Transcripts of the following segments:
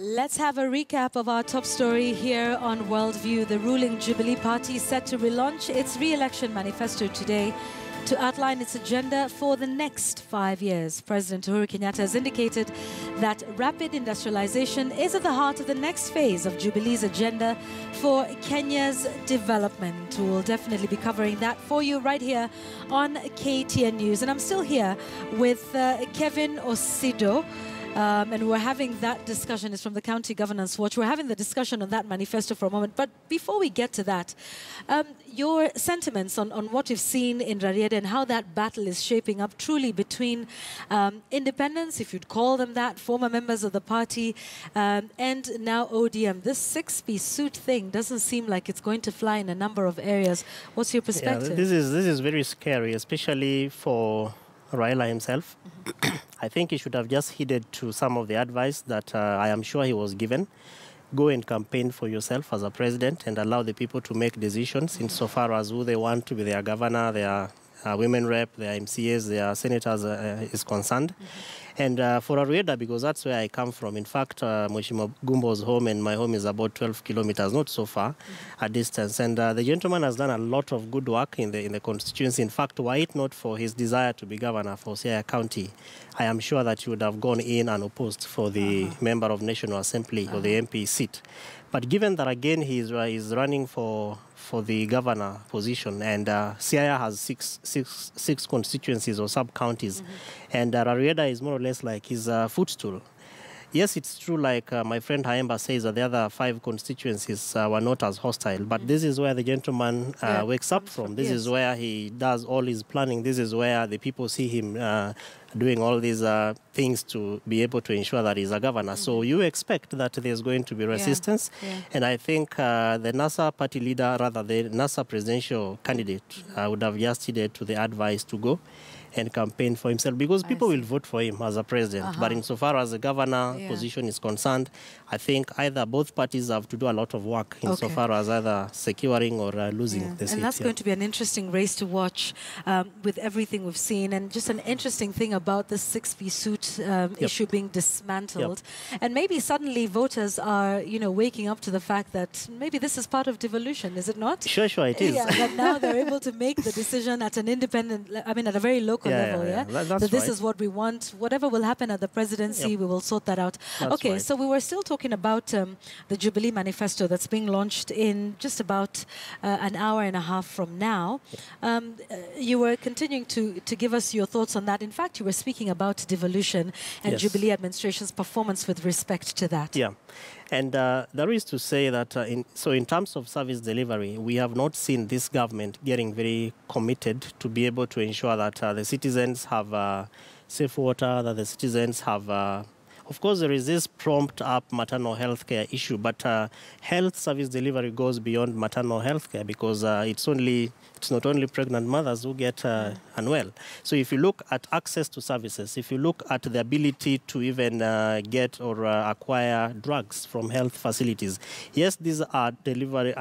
Let's have a recap of our top story here on Worldview. The ruling Jubilee Party set to relaunch its re-election manifesto today to outline its agenda for the next 5 years. President Uhuru Kenyatta has indicated that rapid industrialization is at the heart of the next phase of Jubilee's agenda for Kenya's development. We'll definitely be covering that for you right here on KTN News. And I'm still here with Kevin Osido. And we're having that discussion. It's from the County Governance Watch. We're having the discussion on that manifesto for a moment. But before we get to that, your sentiments on what you've seen in Rarieda and how that battle is shaping up truly between independents, if you'd call them that, former members of the party, and now ODM. This six-piece suit thing doesn't seem like it's going to fly in a number of areas. What's your perspective? Yeah, this is very scary, especially for Raila himself. I think he should have just heeded to some of the advice that I am sure he was given. Go and campaign for yourself as a president and allow the people to make decisions insofar as who they want to be their governor, their women rep, their MCAs, their senators is concerned. And for Rarieda, because that's where I come from. In fact, Mheshimiwa Gumbo's home and my home is about 12 kilometers, not so far a distance. And the gentleman has done a lot of good work in the constituency. In fact, were it not for his desire to be governor for Siaya County, I am sure that he would have gone in and opposed for the member of National Assembly or the MP seat. But given that, again, he is running for the governor position, and Siaya has six constituencies or sub-counties, and Rarieda is more or less like his footstool. Yes, it's true, like my friend Haemba says, that the other 5 constituencies were not as hostile, but this is where the gentleman wakes up from. This is where he does all his planning. This is where the people see him doing all these things to be able to ensure that he's a governor. So you expect that there's going to be resistance. And I think the NASA party leader, rather the NASA presidential candidate, would have just heeded to the advice to go and campaign for himself, because people will vote for him as a president. But insofar as the governor position is concerned, I think either both parties have to do a lot of work insofar as either securing or losing the seat. And that's going to be an interesting race to watch with everything we've seen. And just an interesting thing about the six-piece suit issue being dismantled. And maybe suddenly voters are, waking up to the fact that maybe this is part of devolution, is it not? Sure, it is. That now they're able to make the decision at an independent, at a very local level, That's this is what we want. Whatever will happen at the presidency, we will sort that out. That's so we were still talking about the Jubilee Manifesto that's being launched in just about an hour and a half from now. You were continuing to give us your thoughts on that. In fact, you were speaking about devolution and Jubilee administration's performance with respect to that. And there is to say that in terms of service delivery, we have not seen this government getting very committed to be able to ensure that the citizens have safe water, that the citizens have of course, there is this prompt up maternal health care issue, but health service delivery goes beyond maternal health care, because it's not only pregnant mothers who get unwell. So if you look at access to services, if you look at the ability to even get or acquire drugs from health facilities, yes, these are delivery.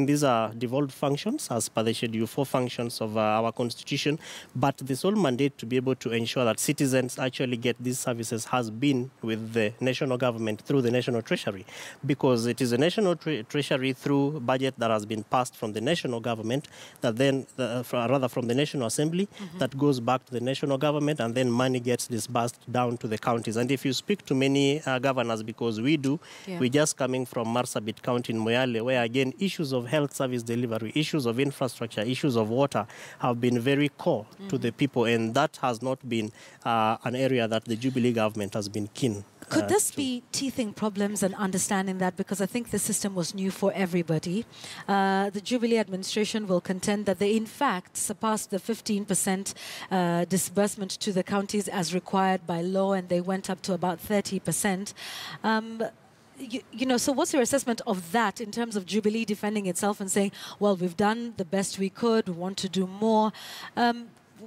These are devolved functions as per the Schedule 4 functions of our Constitution, but the sole mandate to be able to ensure that citizens actually get these services has been with the national government through the National Treasury, because it is the National Treasury through budget that has been passed from the national government that then, rather from the National Assembly, that goes back to the national government, and then money gets disbursed down to the counties. And if you speak to many governors, because we do, we're just coming from Marsabit County in Moyale, where again issues of health service delivery, issues of infrastructure, issues of water have been very core to the people, and that has not been an area that the Jubilee government has been keen. Could this be teething problems and understanding that? Because I think the system was new for everybody. The Jubilee administration will contend that they, in fact, surpassed the 15% disbursement to the counties as required by law, and they went up to about 30%. So what's your assessment of that in terms of Jubilee defending itself and saying, well, we've done the best we could, we want to do more?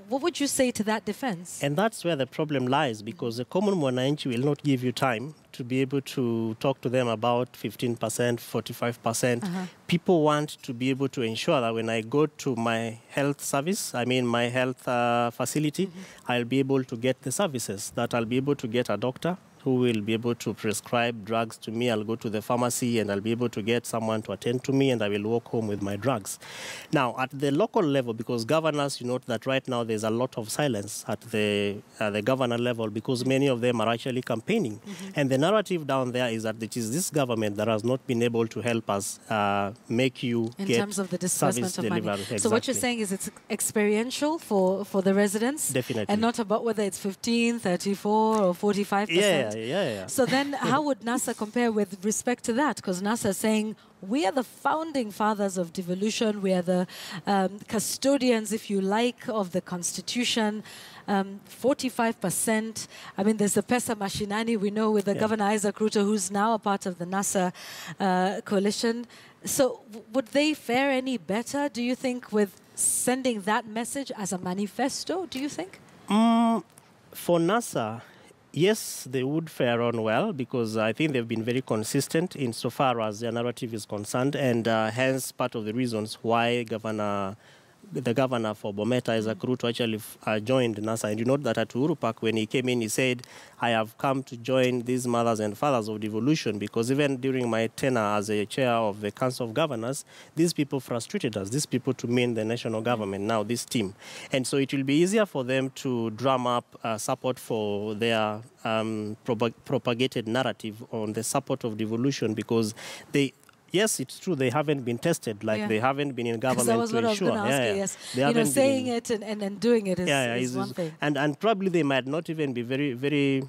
What would you say to that defense? And that's where the problem lies, because the common mwananchi will not give you time to be able to talk to them about 15%, 45%. People want to be able to ensure that when I go to my health service, my health facility, I'll be able to get the services, that I'll be able to get a doctor, who will be able to prescribe drugs to me. I'll go to the pharmacy and I'll be able to get someone to attend to me, and I will walk home with my drugs. Now, at the local level, because governors, you note that right now there's a lot of silence at the governor level because many of them are actually campaigning. And the narrative down there is that it is this government that has not been able to help us make you in get terms of the disbursement of money. Exactly. So what you're saying is it's experiential for the residents? Definitely. And not about whether it's 15, 34 or 45%? Yeah. So then how would NASA compare with respect to that? Because NASA is saying, we are the founding fathers of devolution. We are the custodians, if you like, of the Constitution. 45%. I mean, there's the Pesa Mashinani, we know, with the Governor Isaac Ruto, who's now a part of the NASA coalition. So would they fare any better, do you think, with sending that message as a manifesto, do you think? For NASA, yes, they would fare on well because I think they've been very consistent insofar as their narrative is concerned, and hence part of the reasons why the governor for Bomet, Isaac Ruto, actually joined NASA. And you note that at Uhuru Park, when he came in, he said, I have come to join these mothers and fathers of devolution because even during my tenure as a chair of the Council of Governors, these people frustrated us, these people to mean the national government, now this team. And so it will be easier for them to drum up support for their propagated narrative on the support of devolution because yes, it's true. They haven't been tested. They haven't been in government that was what to ensure. I was going to ask you, yes. They saying it and doing it is one thing. And probably they might not even be very, very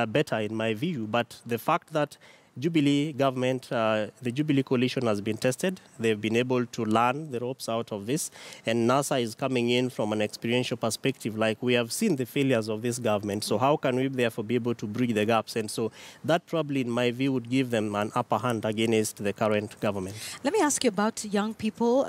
better in my view. But the fact that Jubilee government, the Jubilee coalition has been tested. They've been able to learn the ropes out of this. And NASA is coming in from an experiential perspective. Like, we have seen the failures of this government. So how can we therefore be able to bridge the gaps? And so that probably, in my view, would give them an upper hand against the current government. Let me ask you about young people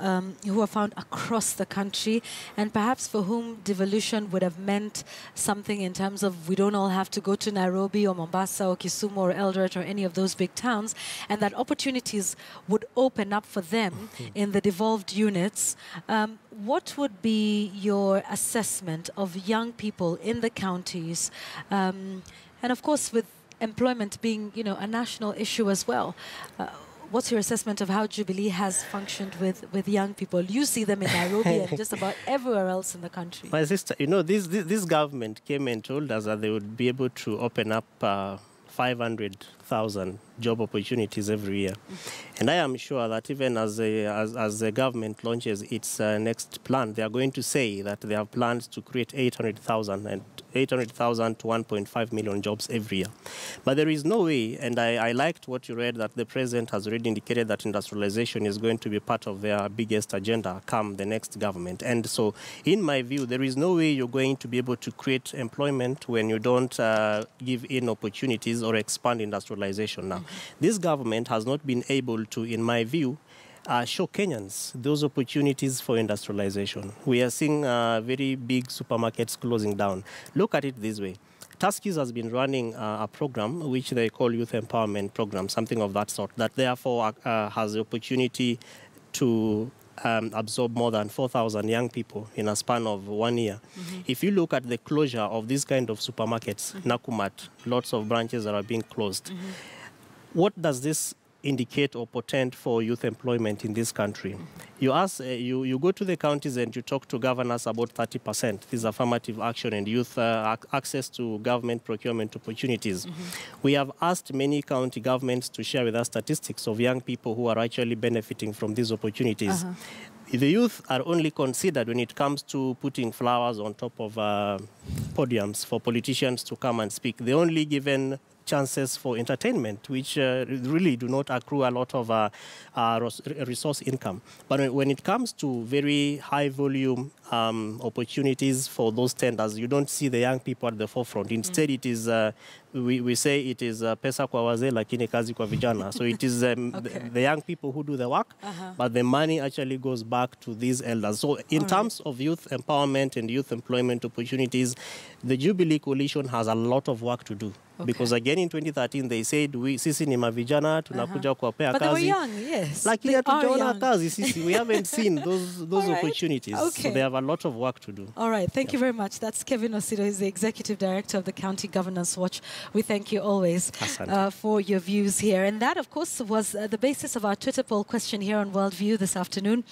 who are found across the country and perhaps for whom devolution would have meant something in terms of we don't all have to go to Nairobi or Mombasa or Kisumu or Eldoret or any of those big towns, and that opportunities would open up for them in the devolved units. What would be your assessment of young people in the counties? And of course, with employment being, a national issue as well. What's your assessment of how Jubilee has functioned with young people? You see them in Nairobi and just about everywhere else in the country. My sister, this government came and told us that they would be able to open up 500,000 job opportunities every year. And I am sure that even as the government launches its next plan, they are going to say that they have plans to create 800,000 to 1.5 million jobs every year. But there is no way, and I liked what you read, that the president has already indicated that industrialization is going to be part of their biggest agenda come the next government. And so, in my view, there is no way you're going to be able to create employment when you don't give in opportunities or expand industrialization now. This government has not been able to, in my view, show Kenyans those opportunities for industrialization. We are seeing very big supermarkets closing down. Look at it this way. Tuskys has been running a program which they call Youth Empowerment Program, something of that sort, that therefore has the opportunity to absorb more than 4,000 young people in a span of 1 year. If you look at the closure of these kind of supermarkets, Nakumat, lots of branches that are being closed, what does this indicate or portend for youth employment in this country? You ask, you go to the counties and you talk to governors about 30%. This is affirmative action and youth access to government procurement opportunities. We have asked many county governments to share with us statistics of young people who are actually benefiting from these opportunities. The youth are only considered when it comes to putting flowers on top of podiums for politicians to come and speak. They're only given chances for entertainment, which really do not accrue a lot of resource income. But when it comes to very high volume opportunities for those tenders, you don't see the young people at the forefront. Instead, it is, we say it is pesa kwa wazee lakini kazi kwa vijana. So it is the young people who do the work, but the money actually goes back to these elders. So in terms of youth empowerment and youth employment opportunities, the Jubilee Coalition has a lot of work to do. Because again, in 2013, they said, sisi ni mavijana, tunakuja kuwapea kazi. But they were young, yes. Like, they are young. Kazi, sisi. We haven't seen those opportunities. Okay. So they have a lot of work to do. All right. Thank you very much. That's Kevin Osiro. He's the Executive Director of the County Governance Watch We thank you always for your views here. And that, of course, was the basis of our Twitter poll question here on Worldview this afternoon.